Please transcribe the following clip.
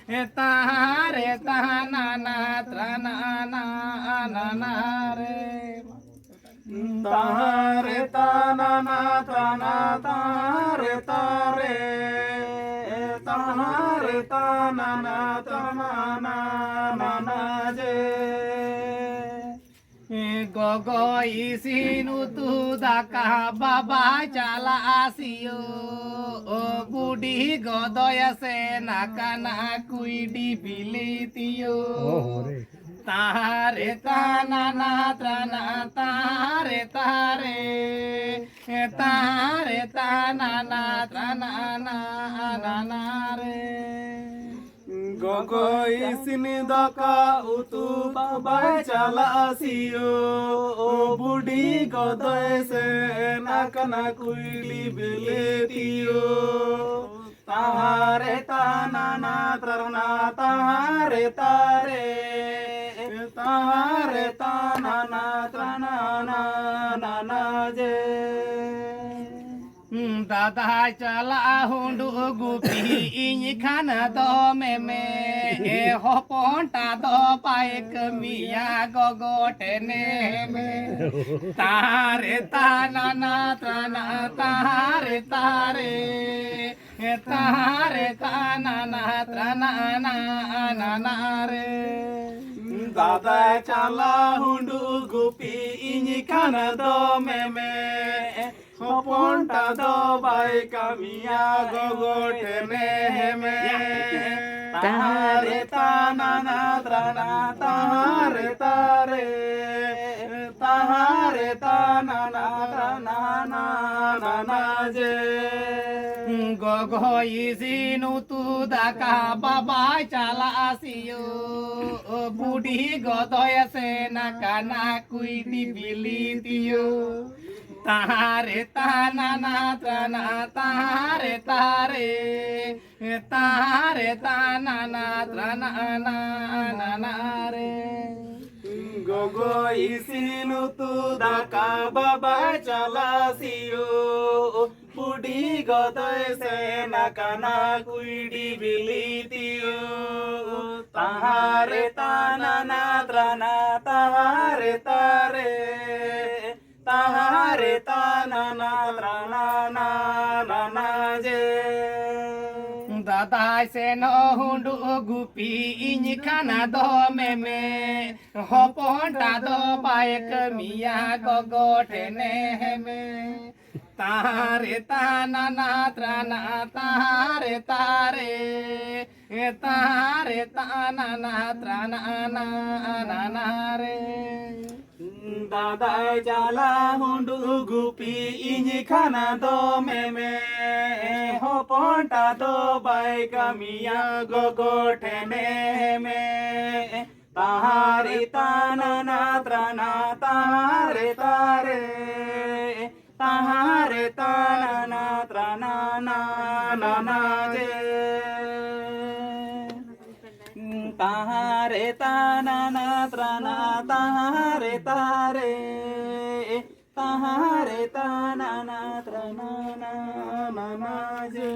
तारे ताना ना त्राना ना ना रे तारे ताना ना त्राना तारे तारे तारे ताना ना त्राना ना जे gogo isinu tu daka baba chala asio o budi godoya se nakana kuidi bilitio tare tana na trana tare tare tare tana na trana na re gogo isini daka utu babai chala asio o budi godoy se nakana kuili beletio tare tana na trana tare tare tare tana na trana na je दादा चला हुंडू गुपी इंज खाना दो में हो पोंटा दो पाइक मिया गोगोटे ने में तारे ताना ना त्राना तारे तारे तारे ताना ना त्राना ना रे दादा चला हुंडू गुपी इंज खाना दो में Ponta do bai kamia gogote meheme tare tana na trana tare tare tare tana na trana na je gogo isinu tu daka baba chala asio budi godoya se nakana kuidi bilitio तारे ताना ना त्राना तारे तारे तारे ताना ना त्राना ना रे gogo isinu tu daka baba chala siyo budi godoy se nakana kuidi bilitio tare tana na trana tare tare tare tana na trana na je दादा से न हुंडू गुपी इंज खाना दो में हो पोंटा दो पाइक मिया गोगोटे ने में तारे ताना ना त्राना तारे तारे तारे ताना ना त्राना ना रे दादा चला हुंडू गुपी इंज खाना दो में हो पोंटा दो बाई कमिया गोगोटे ने में तारे ताना ना त्राना तारे तारे तारे ताना ना त्राना ना जे तारे ताना ना त्राना तारे तारे तारे ताना ना त्राना ना जे